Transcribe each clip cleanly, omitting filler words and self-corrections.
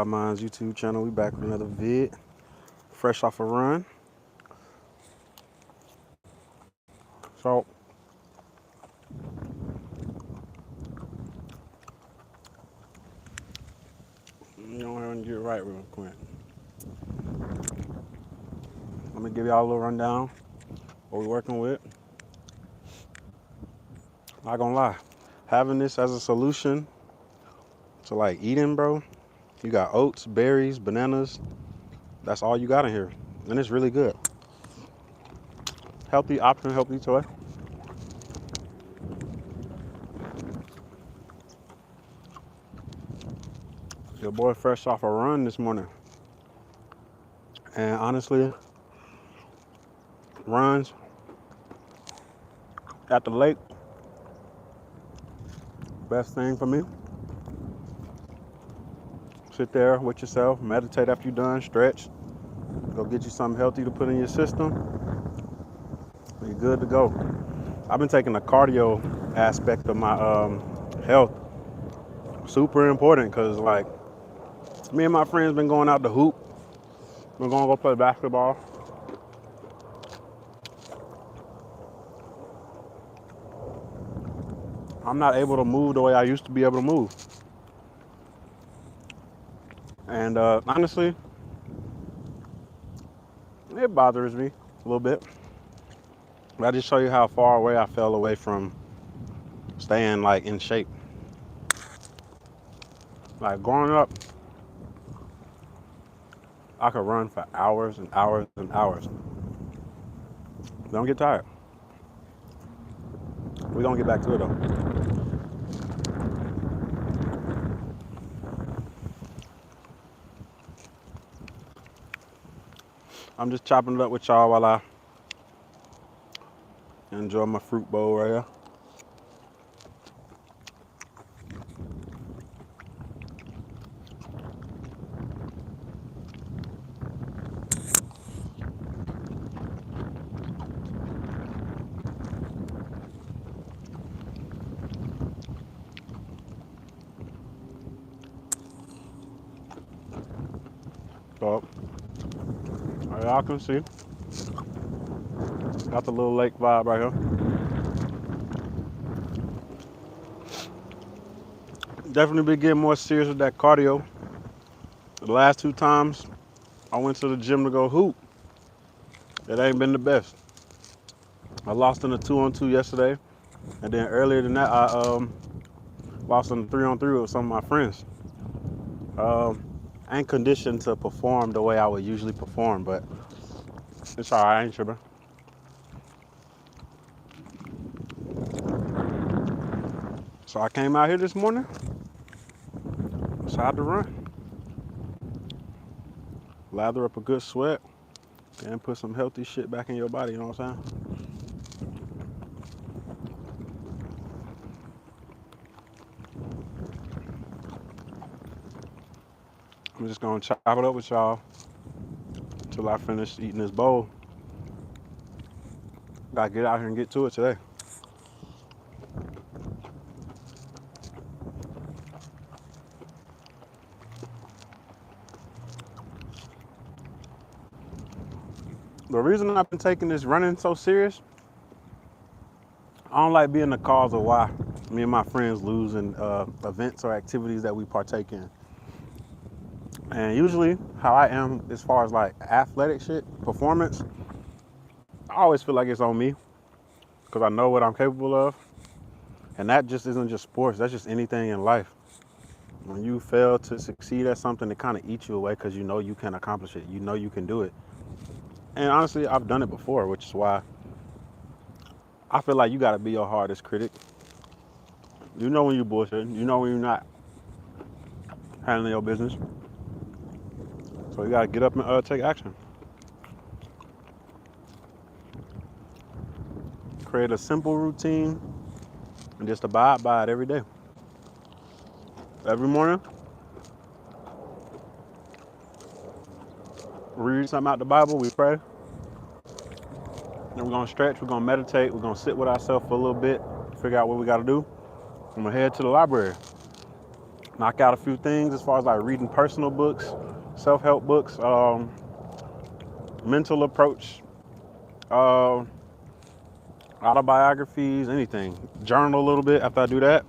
Minds YouTube channel. We back with another vid. Fresh off a run. So you know how to get it right real quick. Let me give y'all a little rundown. What we working with. Not gonna lie. Having this as a solution to like eating, bro. You got oats, berries, bananas. That's all you got in here. And it's really good. Healthy option, healthy choice. Your boy fresh off a run this morning. And honestly, runs at the lake, best thing for me. Sit there with yourself, meditate after you're done, stretch, go get you something healthy to put in your system. You're good to go. I've been taking the cardio aspect of my health super important because like me and my friends been going out to hoop. We're gonna go play basketball. I'm not able to move the way I used to be able to move. And honestly, it bothers me a little bit. But I just show you how far away I fell away from staying like in shape. Like growing up, I could run for hours and hours and hours. Don't get tired. We're gonna get back to it though. I'm just chopping it up with y'all while I enjoy my fruit bowl right here. So, as y'all can see, got the little lake vibe right here. Definitely been getting more serious with that cardio. The last two times I went to the gym to go hoop, it ain't been the best. I lost in a 2-on-2 yesterday, and then earlier than that, I lost in a 3-on-3 with some of my friends. I ain't conditioned to perform the way I would usually perform, but it's all right. I ain't tripping. So I came out here this morning, decided to run, lather up a good sweat, and put some healthy shit back in your body. You know what I'm saying? I'm just gonna chop it up with y'all until I finish eating this bowl. Gotta get out here and get to it today. The reason I've been taking this running so serious, I don't like being the cause of why me and my friends lose in events or activities that we partake in. And usually, how I am as far as like athletic shit, performance, I always feel like it's on me because I know what I'm capable of. And that just isn't just sports, that's just anything in life. When you fail to succeed at something, it kind of eats you away because you know you can accomplish it. You know you can do it. And honestly, I've done it before, which is why I feel like you got to be your hardest critic. You know when you bullshit. You know when you're not handling your business. So you got to get up and take action. Create a simple routine and just abide by it every day. Every morning, we read something out the Bible, we pray. Then we're gonna stretch, we're gonna meditate, we're gonna sit with ourselves for a little bit, figure out what we gotta do. I'm gonna head to the library. knock out a few things as far as like reading personal books, self-help books, mental approach, uh, autobiographies, anything. Journal a little bit after I do that.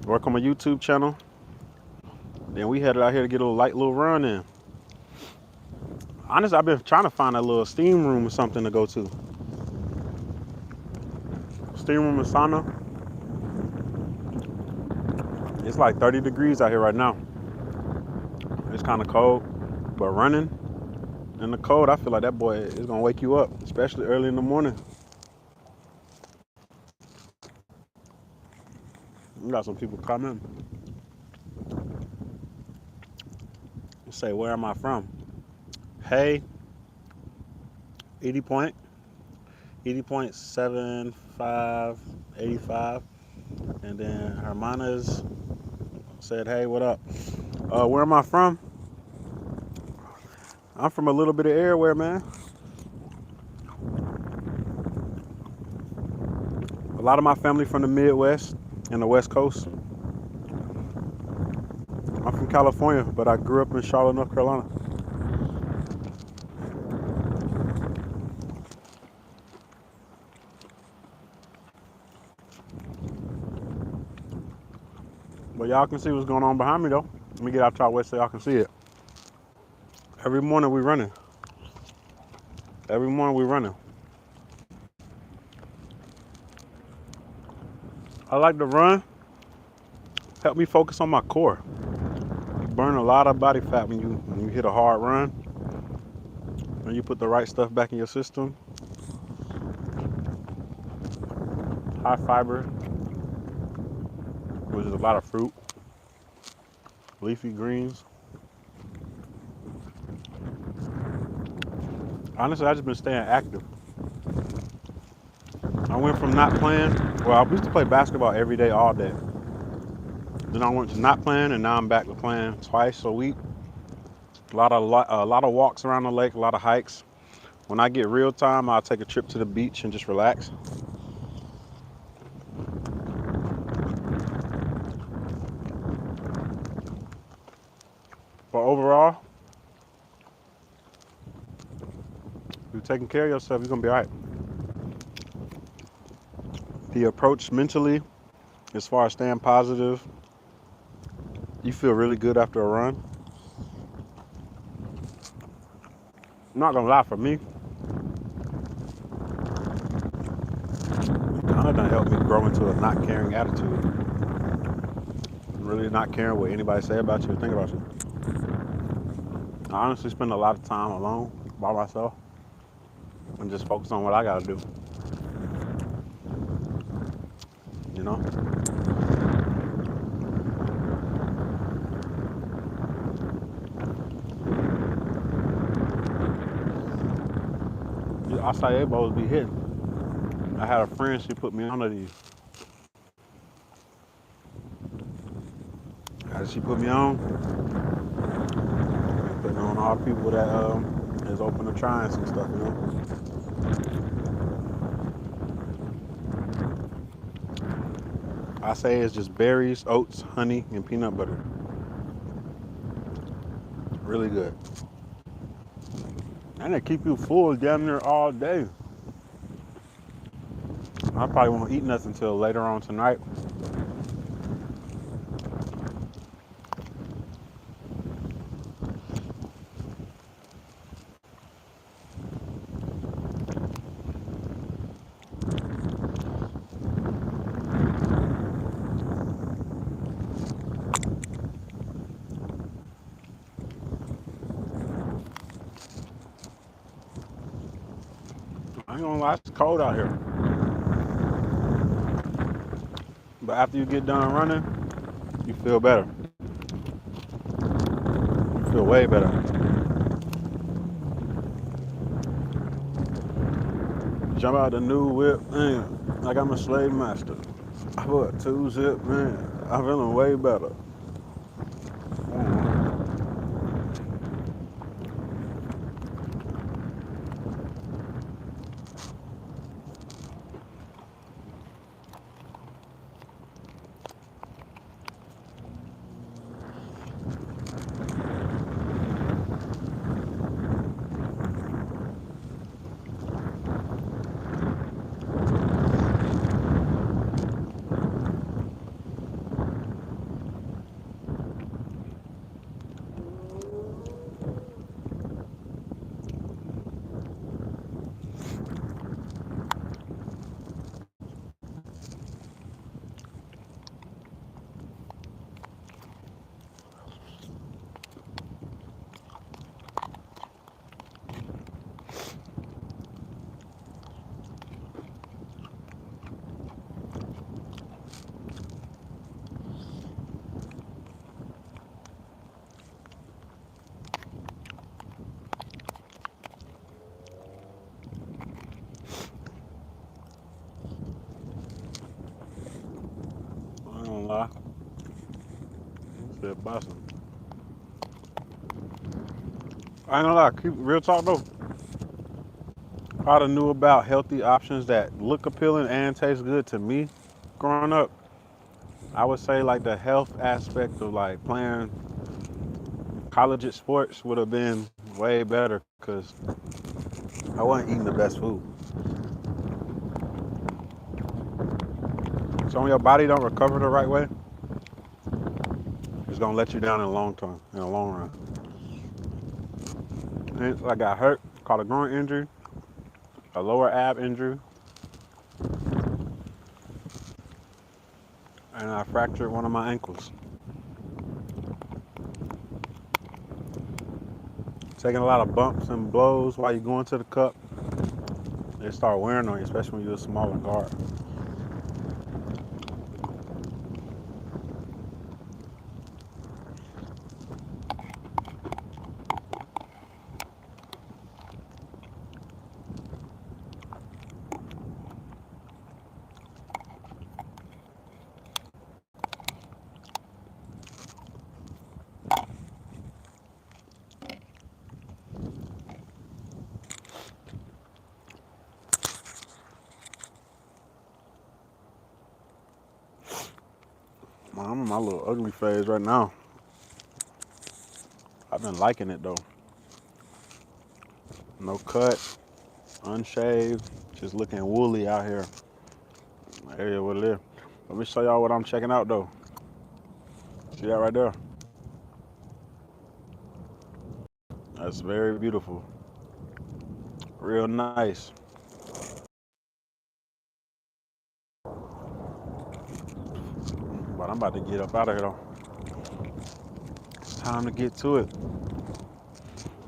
Work on my YouTube channel. Then we headed out here to get a light little run in. Honestly, I've been trying to find a little steam room or something to go to. Steam room and sauna. It's like 30 degrees out here right now. It's kind of cold, but running in the cold, I feel like that boy is gonna wake you up, especially early in the morning. We got some people coming. Say, where am I from? Hey, 80 point, 80.75, 85. And then Hermanas said, hey, what up? Where am I from? I'm from a little bit of everywhere, man. A lot of my family from the Midwest and the West Coast. I'm from California, but I grew up in Charlotte, North Carolina. But y'all can see what's going on behind me, though. Let me get out y'all way so y'all can see it. Every morning we running. Every morning we running. I like to run. Help me focus on my core. You burn a lot of body fat when you hit a hard run. When you put the right stuff back in your system. High fiber, which is a lot of fruit, leafy greens. Honestly, I just been staying active. I went from not playing. Well, I used to play basketball every day, all day. Then I went to not playing, and now I'm back to playing twice a week. A lot of walks around the lake, a lot of hikes. When I get real time, I'll take a trip to the beach and just relax. But overall, if you're taking care of yourself, you're gonna be all right. The approach mentally, as far as staying positive, you feel really good after a run. I'm not gonna lie, for me, it kind of done helped me grow into a not caring attitude. Really not caring what anybody say about you or think about you. I honestly spend a lot of time alone by myself and just focus on what I gotta do. You know? These acai bowls be hitting. I had a friend, she put me on to these. As she put me on, putting on all the people that is open to trying some stuff, you know? Acai is just berries, oats, honey, and peanut butter. Really good. And they keep you full damn near all day. I probably won't eat nothing until later on tonight. I ain't gonna lie, it's cold out here. But after you get done running, you feel better. You feel way better. Jump out the new whip, man, like I'm a slave master. I put a 2-zip, man. I'm feeling way better. Busting. I ain't gonna lie, keep real talk though. I'd have knew about healthy options that look appealing and taste good to me growing up. I would say like the health aspect of like playing collegiate sports would have been way better because I wasn't eating the best food. So when your body don't recover the right way, it's gonna let you down in the long term, in the long run. And I got hurt, caught a groin injury, a lower ab injury, and I fractured one of my ankles. Taking a lot of bumps and blows while you're going to the cup, they start wearing on you, especially when you're a smaller guard. I'm in my little ugly phase right now. I've been liking it though. No cut, unshaved, just looking woolly out here. Area what it is. Let me show y'all what I'm checking out though. See that right there? That's very beautiful. Real nice. But I'm about to get up out of here though. It's time to get to it.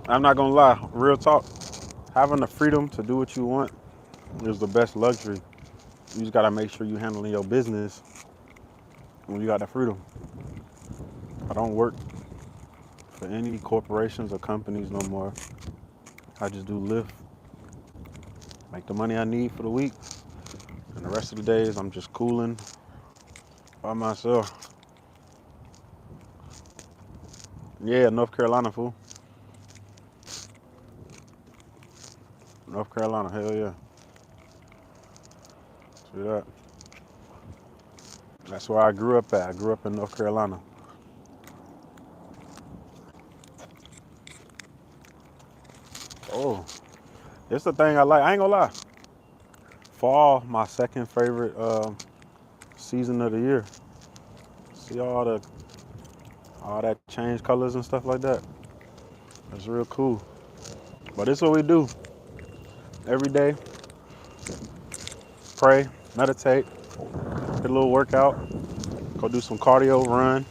I'm not gonna lie, real talk. Having the freedom to do what you want is the best luxury. You just gotta make sure you handling your business when you got the freedom. I don't work for any corporations or companies no more. I just do Lyft, make the money I need for the week, and the rest of the days I'm just cooling by myself. Yeah, North Carolina, fool. North Carolina, hell yeah. See that? That's where I grew up at. I grew up in North Carolina. Oh, it's the thing I like. I ain't gonna lie. Fall, my second favorite season of the year. See all that change colors and stuff like that. That's real cool. But it's what we do every day. Pray, meditate, get a little workout, go do some cardio, run.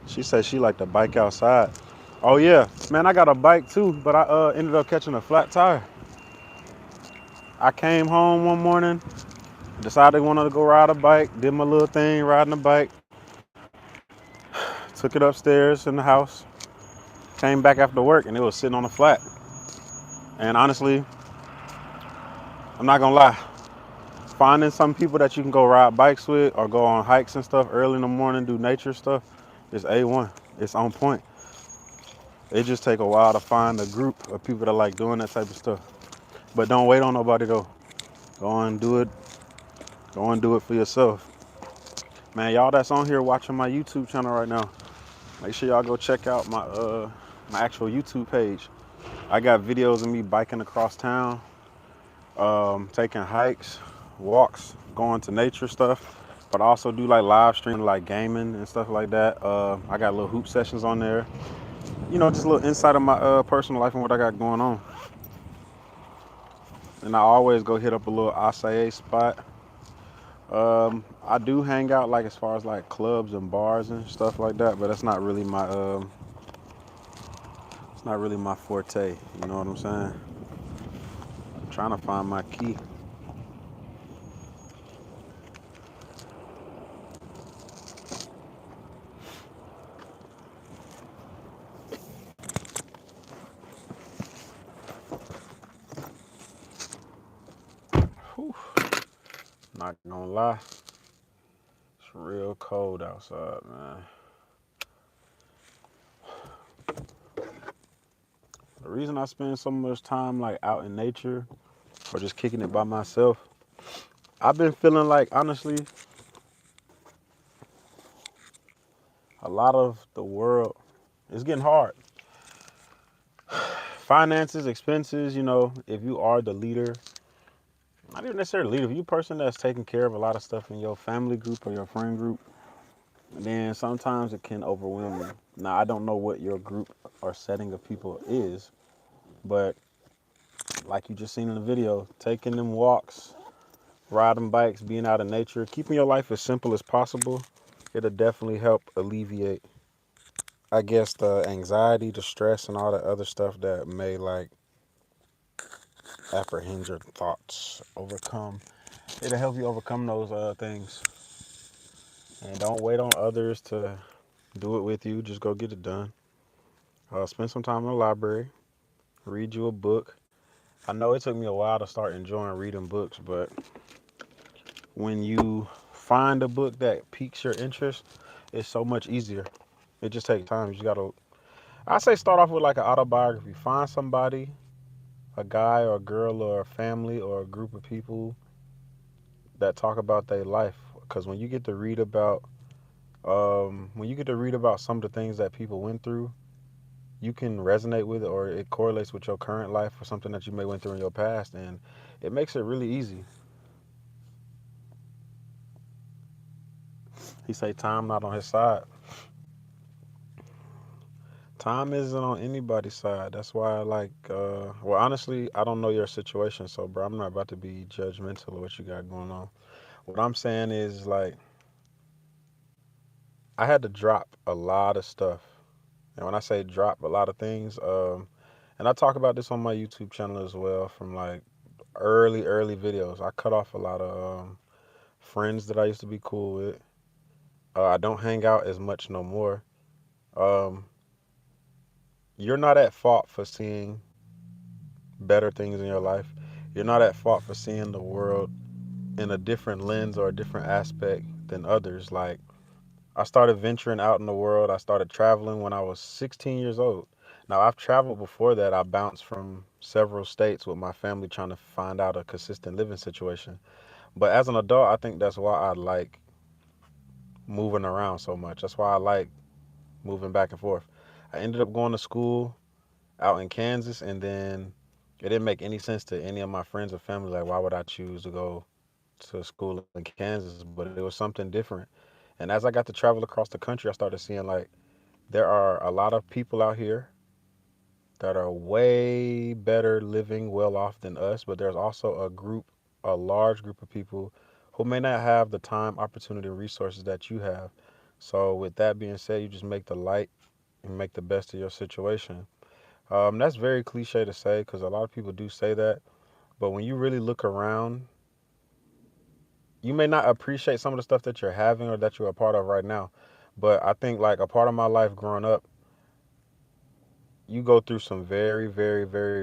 She said she liked to bike outside. Oh yeah, man, I got a bike too, but I ended up catching a flat tire. I came home one morning, decided I wanted to go ride a bike, did my little thing riding a bike, took it upstairs in the house, came back after work and it was sitting on the flat. And honestly, I'm not gonna lie, finding some people that you can go ride bikes with or go on hikes and stuff early in the morning, do nature stuff, is A1. It's on point. It just take a while to find a group of people that like doing that type of stuff. But don't wait on nobody though. Go and do it. Go and do it for yourself. Man, y'all that's on here watching my YouTube channel right now, make sure y'all go check out my actual YouTube page. I got videos of me biking across town, taking hikes, walks, going to nature stuff. But I also do like live streaming, like gaming and stuff like that. I got little hoop sessions on there. You know, just a little insight of my personal life and what I got going on. And I always go hit up a little acai spot. I do hang out like as far as like clubs and bars and stuff like that, but that's not really my it's not really my forte. You know what I'm saying? I'm trying to find my key. Whew. Not gonna lie, it's real cold outside, man. The reason I spend so much time like out in nature or just kicking it by myself, I've been feeling like honestly, a lot of the world is getting hard. Finances, expenses, if you are the leader, not even necessarily leader, if you a person that's taking care of a lot of stuff in your family group or your friend group, then sometimes it can overwhelm you. Now, I don't know what your group or setting of people is, but like you just seen in the video, taking them walks, riding bikes, being out in nature, keeping your life as simple as possible, it'll definitely help alleviate, I guess, the anxiety, the stress, and all the other stuff that may like apprehend your thoughts, overcome. It'll help you overcome those things. And don't wait on others to do it with you. Just go get it done. Spend some time in the library. Read you a book. I know it took me a while to start enjoying reading books, but when you find a book that piques your interest, it's so much easier. It just takes time. You just gotta, I say start off with like an autobiography. Find somebody, a guy or a girl or a family or a group of people that talk about their life. Because when you get to read about some of the things that people went through, you can resonate with it or it correlates with your current life or something that you may went through in your past, and it makes it really easy. He say time not on his side. Time isn't on anybody's side. That's why I like well, honestly, I don't know your situation, so bro, I'm not about to be judgmental of what you got going on. What I'm saying is like I had to drop a lot of stuff. And when I say drop a lot of things, and I talk about this on my YouTube channel as well from like early videos. I cut off a lot of friends that I used to be cool with. I don't hang out as much no more. Um, you're not at fault for seeing better things in your life. You're not at fault for seeing the world in a different lens or a different aspect than others. Like, I started venturing out in the world. I started traveling when I was 16 years old. Now, I've traveled before that. I bounced from several states with my family trying to find out a consistent living situation. But as an adult, I think that's why I like moving around so much. That's why I like moving back and forth. I ended up going to school out in Kansas, and then it didn't make any sense to any of my friends or family. Like, why would I choose to go to school in Kansas? But it was something different. And as I got to travel across the country, I started seeing like there are a lot of people out here that are way better living well off than us, but there's also a large group of people who may not have the time, opportunity, and resources that you have. So, with that being said, you just make the light and make the best of your situation. That's very cliche to say because a lot of people do say that, but when you really look around, you may not appreciate some of the stuff that you're having or that you're a part of right now. But I think like a part of my life growing up, you go through some very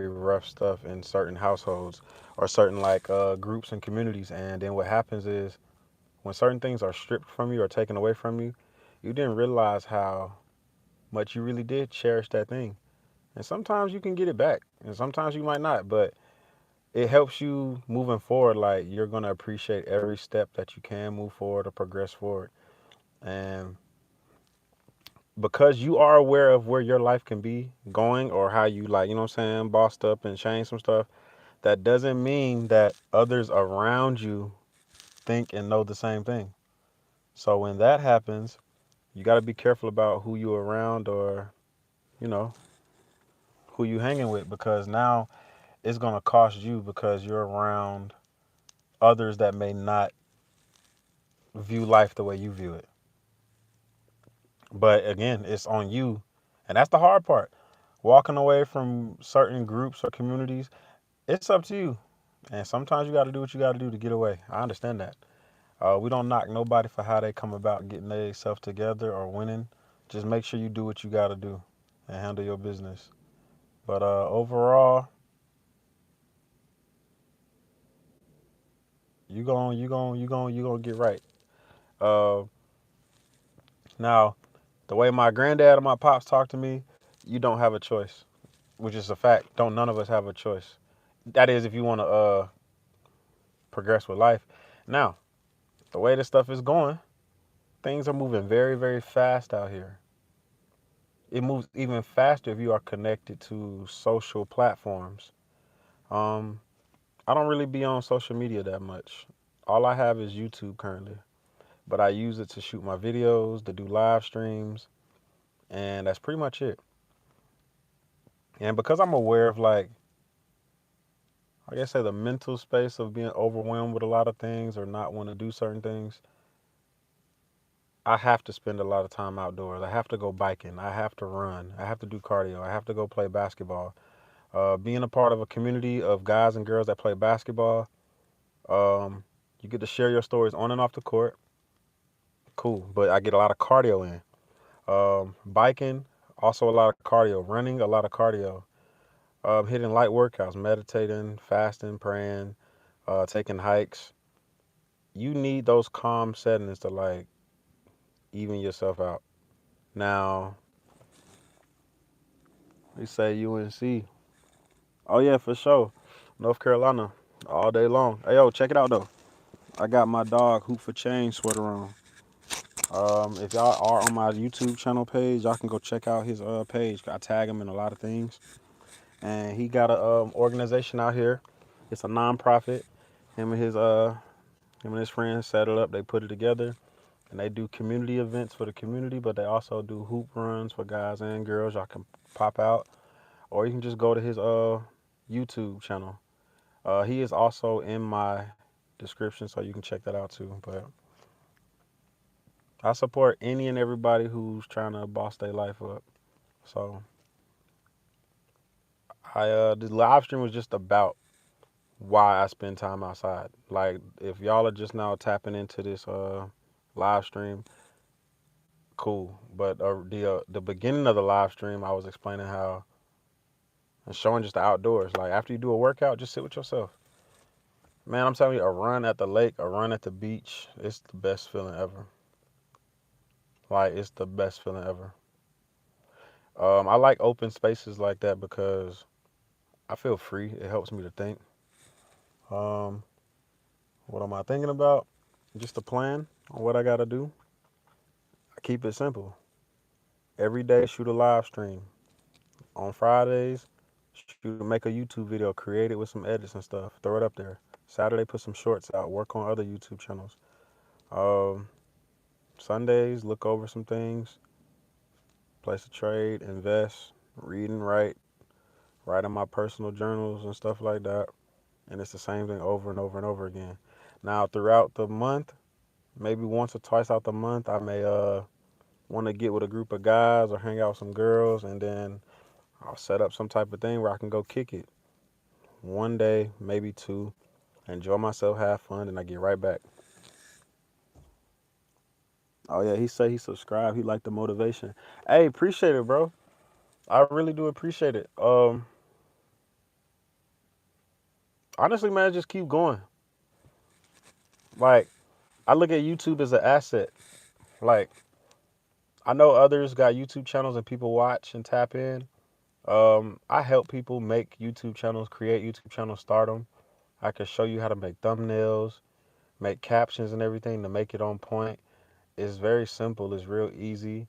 rough stuff in certain households or certain like groups and communities, and then what happens is when certain things are stripped from you or taken away from you, you didn't realize how much you really did cherish that thing. And sometimes you can get it back, and sometimes you might not, but it helps you moving forward. Like you're gonna appreciate every step that you can move forward or progress forward, and because you are aware of where your life can be going or how you like, you know what I'm saying, bossed up and changed some stuff, that doesn't mean that others around you think and know the same thing. So when that happens, you got to be careful about who you around or, you know, who you hanging with because now it's going to cost you because you're around others that may not view life the way you view it. But again, it's on you. And that's the hard part. Walking away from certain groups or communities, it's up to you. And sometimes you got to do what you got to do to get away. I understand that. We don't knock nobody for how they come about getting themselves together or winning. Just make sure you do what you got to do and handle your business. But overall, you going to get right. Now, the way my granddad and my pops talk to me, you don't have a choice, which is a fact. Don't none of us have a choice. That is, if you want to progress with life. Now, the way this stuff is going, things are moving very, very fast out here. It moves even faster if you are connected to social platforms. Um, I don't really be on social media that much. All I have is YouTube currently, but I use it to shoot my videos, to do live streams, and that's pretty much it. And because I'm aware of like, I guess say the mental space of being overwhelmed with a lot of things or not want to do certain things, I have to spend a lot of time outdoors. I have to go biking. I have to run. I have to do cardio. I have to go play basketball. Being a part of a community of guys and girls that play basketball, um, you get to share your stories on and off the court. Cool, but I get a lot of cardio in. Biking, also a lot of cardio. Running, a lot of cardio. Hitting light workouts, meditating, fasting, praying, taking hikes. You need those calm settings to like even yourself out. Now, we say UNC. Oh yeah, for sure. North Carolina, all day long. Hey yo, check it out though. I got my dog Hoop for Change sweater on. If y'all are on my YouTube channel page, y'all can go check out his page. I tag him in a lot of things, and he got a organization out here. It's a nonprofit. Him and his friends set it up. They put it together, and they do community events for the community, but they also do hoop runs for guys and girls. Y'all can pop out, or you can just go to his YouTube channel. He is also in my description, so you can check that out too. But I support any and everybody who's trying to boss their life up. So the live stream was just about why I spend time outside. Like if y'all are just now tapping into this live stream, cool. But the beginning of the live stream, I was explaining how and showing just the outdoors. Like after you do a workout, just sit with yourself. Man, I'm telling you, a run at the lake, a run at the beach, it's the best feeling ever. Like it's the best feeling ever. I like open spaces like that because I feel free. It helps me to think. Um, what am I thinking about? Just a plan on what I gotta do. I keep it simple. Every day, shoot a live stream. On Fridays, make a YouTube video, create it with some edits and stuff. Throw it up there. Saturday, put some shorts out. Work on other YouTube channels. Um, Sundays, look over some things. Place a trade, invest, read and write in my personal journals and stuff like that. And it's the same thing over and over and over again. Now, throughout the month, maybe once or twice out the month, I may want to get with a group of guys or hang out with some girls, and then I'll set up some type of thing where I can go kick it. One day, maybe two, enjoy myself, have fun, and I get right back. Oh yeah, he said he subscribed. He liked the motivation. Hey, appreciate it, bro. I really do appreciate it. Honestly, man, just keep going. Like, I look at YouTube as an asset. Like, I know others got YouTube channels and people watch and tap in. I help people make YouTube channels, create YouTube channels, start them. I can show you how to make thumbnails, make captions and everything to make it on point. It's very simple. It's real easy.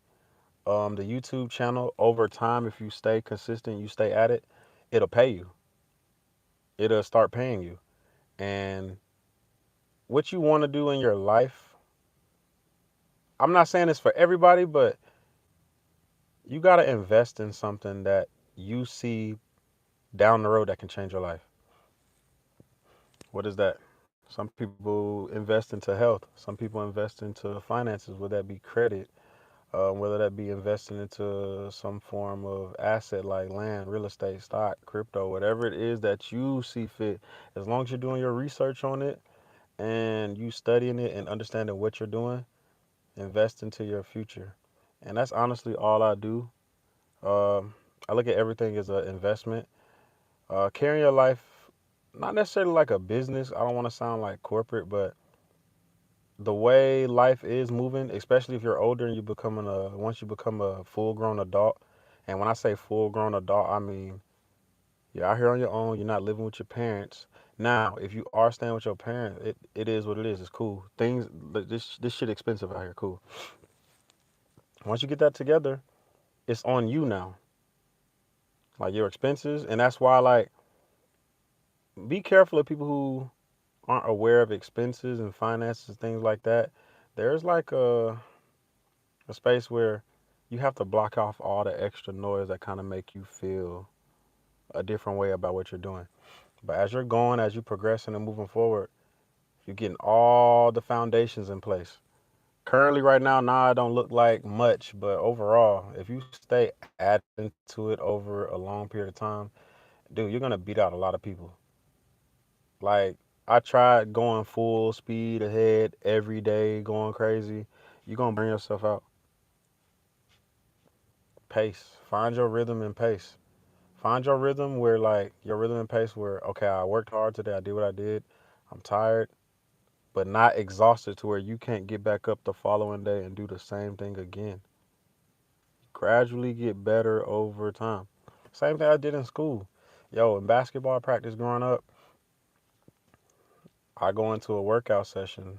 The YouTube channel over time, if you stay consistent, you stay at it, it'll pay you. It'll start paying you. And what you want to do in your life, I'm not saying it's for everybody, but you got to invest in something that you see down the road that can change your life. What is that? Some people invest into health. Some people invest into finances. Would that be credit? Whether that be investing into some form of asset like land, real estate, stock, crypto, whatever it is that you see fit. As long as you're doing your research on it and you studying it and understanding what you're doing, invest into your future. And that's honestly all I do. I look at everything as an investment. Carrying your life, not necessarily like a business. I don't want to sound like corporate, but the way life is moving, especially if you're older and you becoming a once you become a full grown adult. And when I say full grown adult, I mean you're out here on your own. You're not living with your parents. Now, if you are staying with your parents, it is what it is. It's cool. Things this shit expensive out here. Cool. Once you get that together, it's on you now. Like your expenses, and that's why like be careful of people who aren't aware of expenses and finances, things like that. There's like a space where you have to block off all the extra noise that kind of make you feel a different way about what you're doing. But as you're going, as you're progressing and moving forward, you're getting all the foundations in place. Currently, right now, nah, it don't look like much, but overall, if you stay adding to it over a long period of time, dude, you're gonna beat out a lot of people. Like, I tried going full speed ahead every day, going crazy. You're gonna burn yourself out. Pace. Find your rhythm and pace. Find your rhythm where, like, your rhythm and pace where, okay, I worked hard today, I did what I did, I'm tired, but not exhausted to where you can't get back up the following day and do the same thing again. Gradually get better over time. Same thing I did in school. Yo, in basketball practice growing up, I go into a workout session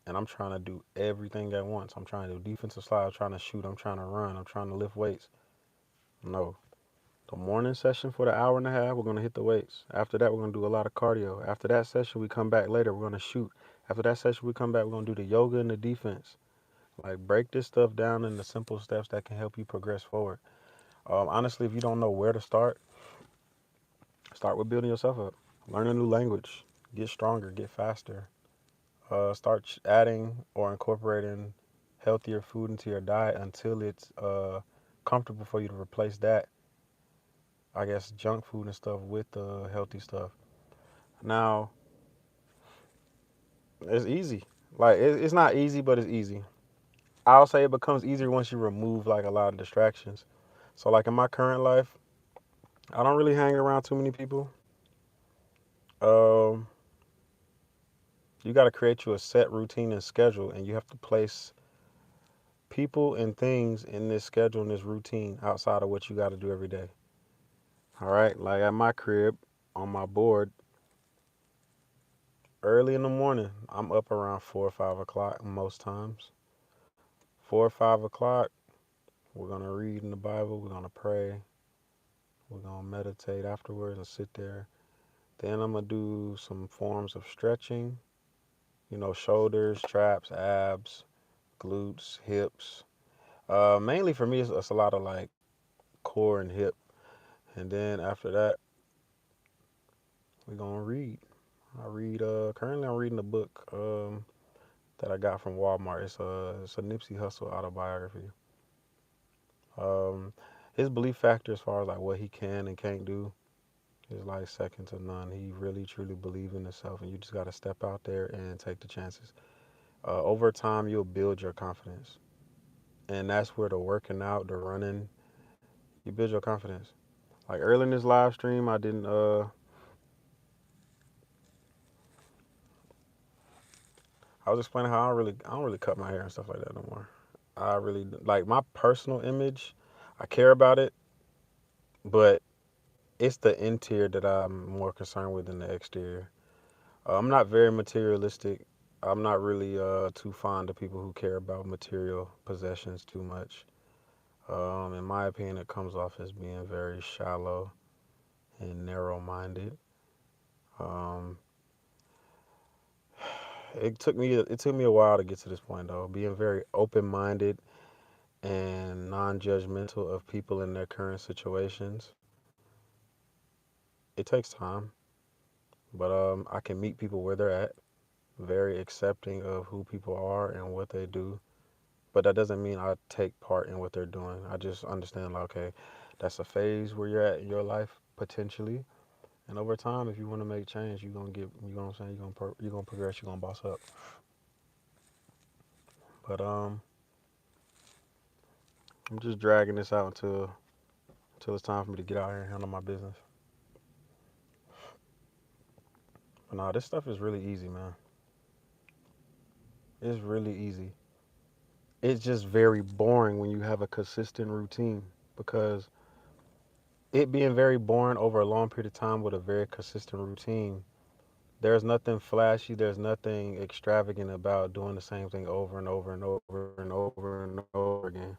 and I'm trying to do everything at once. I'm trying to do defensive slide, I'm trying to shoot, I'm trying to run, I'm trying to lift weights. No. The morning session for the hour and a half, we're going to hit the weights. After that, we're going to do a lot of cardio. After that session, we come back later, we're going to shoot. After that session, we come back, we're going to do the yoga and the defense. Like, break this stuff down into simple steps that can help you progress forward. Honestly, if you don't know where to start with building yourself up. Learn a new language. Get stronger, get faster. Start adding or incorporating healthier food into your diet until it's comfortable for you to replace that, I guess, junk food and stuff with the healthy stuff. Now, it's easy. Like, it's not easy, but it's easy. I'll say it becomes easier once you remove like a lot of distractions. So, like in my current life, I don't really hang around too many people. Um, you got to create you a set routine and schedule, and you have to place people and things in this schedule and this routine outside of what you got to do every day. All right, like at my crib on my board, early in the morning, I'm up around 4 or 5 o'clock most times. 4 or 5 o'clock, we're gonna read in the Bible, we're gonna pray, we're gonna meditate afterwards and sit there. Then I'm gonna do some forms of stretching, shoulders, traps, abs, glutes, hips. Mainly for me, it's a lot of like core and hip. And then after that, we're gonna read. I read. Currently, I'm reading a book that I got from Walmart. It's a Nipsey Hussle autobiography. Um, his belief factor as far as like what he can and can't do is like second to none. He really truly believes in himself, and you just got to step out there and take the chances. Over time, you'll build your confidence, and that's where the working out, the running, you build your confidence. Like early in this live stream, I didn't. I was explaining how I don't really cut my hair and stuff like that no more. I really like my personal image. I care about it, but it's the interior that I'm more concerned with than the exterior. I'm not very materialistic. I'm not really too fond of people who care about material possessions too much. In my opinion, it comes off as being very shallow and narrow-minded. Um, it took me a while to get to this point though. Being very open-minded and non-judgmental of people in their current situations. It takes time, but I can meet people where they're at. Very accepting of who people are and what they do. But that doesn't mean I take part in what they're doing. I just understand, like, okay, that's a phase where you're at in your life potentially, and over time, if you want to make change, you're gonna get, you know what I'm saying, you're gonna progress, you're gonna boss up. But I'm just dragging this out until it's time for me to get out here and handle my business. But nah, this stuff is really easy, man. It's really easy. It's just very boring when you have a consistent routine because it being very boring over a long period of time with a very consistent routine, there's nothing flashy, there's nothing extravagant about doing the same thing over and over and over and over and over again.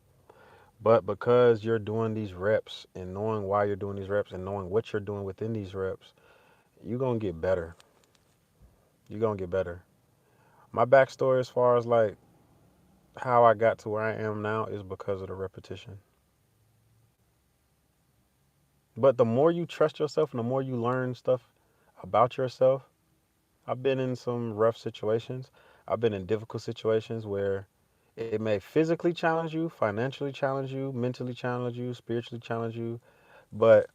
But because you're doing these reps and knowing why you're doing these reps and knowing what you're doing within these reps, you're going to get better. You're going to get better. My backstory as far as like how I got to where I am now is because of the repetition. But the more you trust yourself and the more you learn stuff about yourself, I've been in some rough situations. I've been in difficult situations where it may physically challenge you, financially challenge you, mentally challenge you, spiritually challenge you. But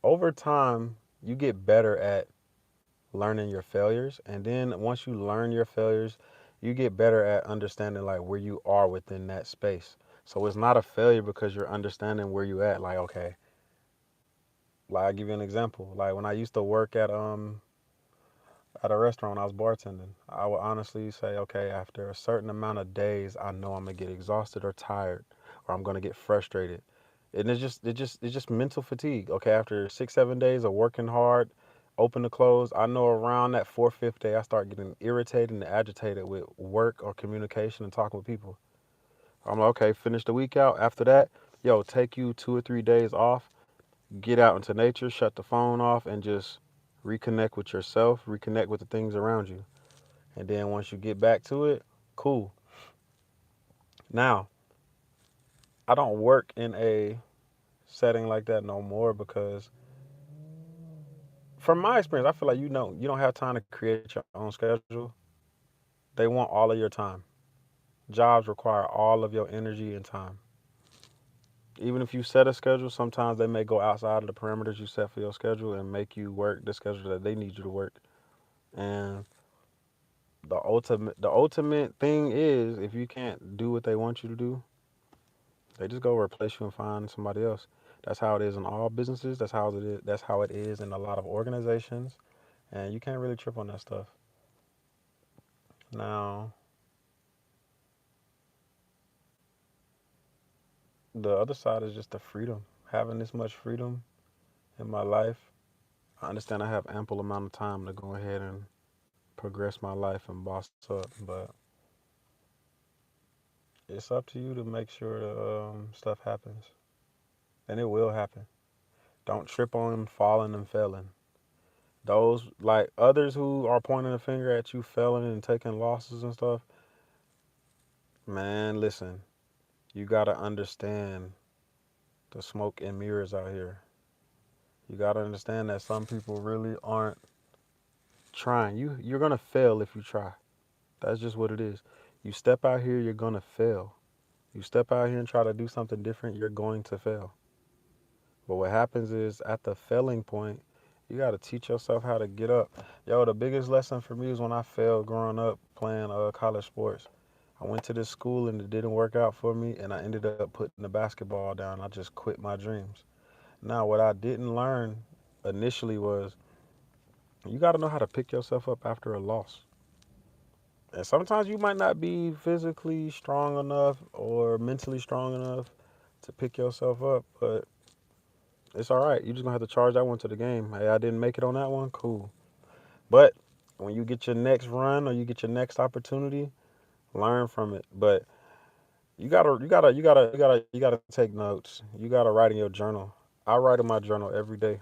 over time, you get better at learning your failures. And then once you learn your failures, you get better at understanding like where you are within that space. So it's not a failure because you're understanding where you at. Like, okay, like I'll give you an example. Like when I used to work at a restaurant, I was bartending. I would honestly say, okay, after a certain amount of days, I know I'm gonna get exhausted or tired, or I'm gonna get frustrated. And it's just mental fatigue. Okay, after 6, 7 days of working hard, open to close, I know around that fourth, fifth day, I start getting irritated and agitated with work or communication and talking with people. I'm like, okay, finish the week out. After that, yo, take you 2 or 3 days off, get out into nature, shut the phone off, and just reconnect with yourself, reconnect with the things around you. And then once you get back to it, cool. Now, I don't work in a setting like that no more because from my experience, I feel like you don't have time to create your own schedule. They want all of your time. Jobs require all of your energy and time. Even if you set a schedule, sometimes they may go outside of the parameters you set for your schedule and make you work the schedule that they need you to work. And the ultimate thing is if you can't do what they want you to do, they just go replace you and find somebody else. That's how it is in all businesses. That's how it is. That's how it is in a lot of organizations, and you can't really trip on that stuff. Now, the other side is just the freedom. Having this much freedom in my life, I understand I have ample amount of time to go ahead and progress my life and boss up, but it's up to you to make sure the stuff happens, and it will happen. Don't trip on falling and failing. Those like others who are pointing a finger at you failing and taking losses and stuff, man, listen, you gotta understand the smoke and mirrors out here. You gotta understand that some people really aren't trying. You're gonna fail if you try. That's just what it is. You step out here, you're gonna fail. You step out here and try to do something different, you're going to fail. But what happens is at the failing point, you got to teach yourself how to get up. Yo, the biggest lesson for me was when I failed growing up playing college sports. I went to this school and it didn't work out for me, and I ended up putting the basketball down. I just quit my dreams. Now, what I didn't learn initially was you got to know how to pick yourself up after a loss. And sometimes you might not be physically strong enough or mentally strong enough to pick yourself up, but it's all right. You just gonna have to charge that one to the game. Hey, I didn't make it on that one. Cool. But when you get your next run or you get your next opportunity, learn from it. But you gotta take notes. You gotta write in your journal. I write in my journal every day.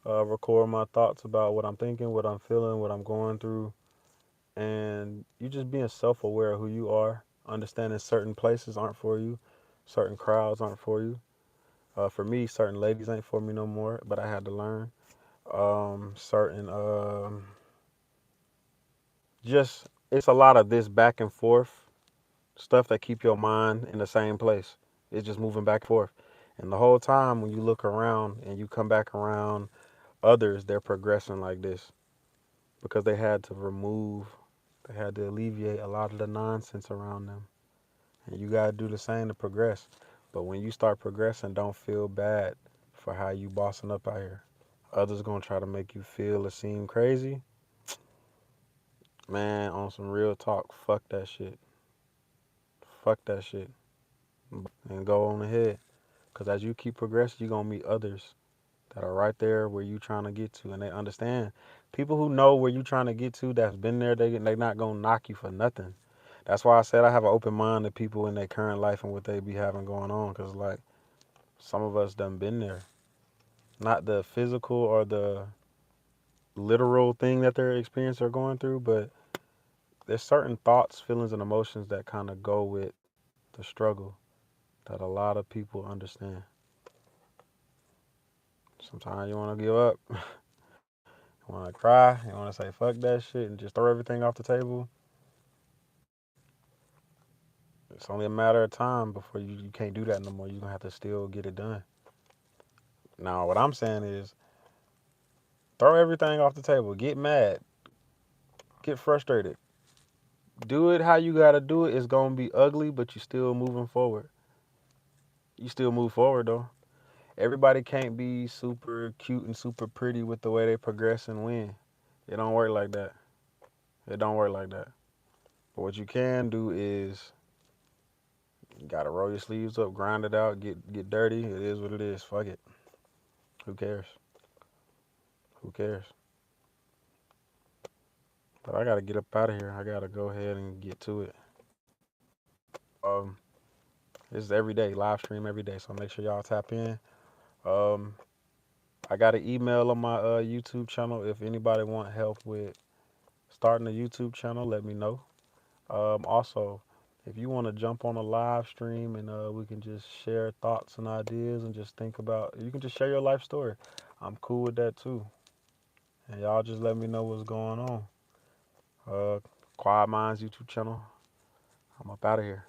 Record my thoughts about what I'm thinking, what I'm feeling, what I'm going through, and you just being self-aware of who you are, understanding certain places aren't for you, certain crowds aren't for you. For me, certain ladies ain't for me no more, but I had to learn. Certain just it's a lot of this back and forth stuff that keep your mind in the same place. It's just moving back and forth. And the whole time when you look around and you come back around others, they're progressing like this because they had to alleviate a lot of the nonsense around them. And you got to do the same to progress. But when you start progressing, don't feel bad for how you bossing up out here. Others going to try to make you feel or seem crazy. Man, on some real talk, fuck that shit. Fuck that shit. And go on ahead. Because as you keep progressing, you're going to meet others that are right there where you trying to get to. And they understand. People who know where you trying to get to, that's been there, they not going to knock you for nothing. That's why I said I have an open mind to people in their current life and what they be having going on. Because, like, some of us done been there. Not the physical or the literal thing that they're experiencing or going through, but there's certain thoughts, feelings, and emotions that kind of go with the struggle that a lot of people understand. Sometimes you want to give up, you want to cry, you want to say fuck that shit and just throw everything off the table. It's only a matter of time before you can't do that no more. You're going to have to still get it done. Now, what I'm saying is throw everything off the table. Get mad. Get frustrated. Do it how you got to do it. It's going to be ugly, but you still moving forward. You still move forward, though. Everybody can't be super cute and super pretty with the way they progress and win. It don't work like that. It don't work like that. But what you can do is you gotta roll your sleeves up, grind it out, get dirty. It is what it is. Fuck it. Who cares? Who cares? But I gotta get up out of here. I gotta go ahead and get to it. Um, this is every day, live stream every day. So make sure y'all tap in. Um, I got an email on my YouTube channel. If anybody want help with starting a YouTube channel, let me know. Also, if you want to jump on a live stream and we can just share thoughts and ideas and just think about, you can just share your life story. I'm cool with that too. And y'all just let me know what's going on. Uh, Quiet Minds YouTube channel. I'm up out of here.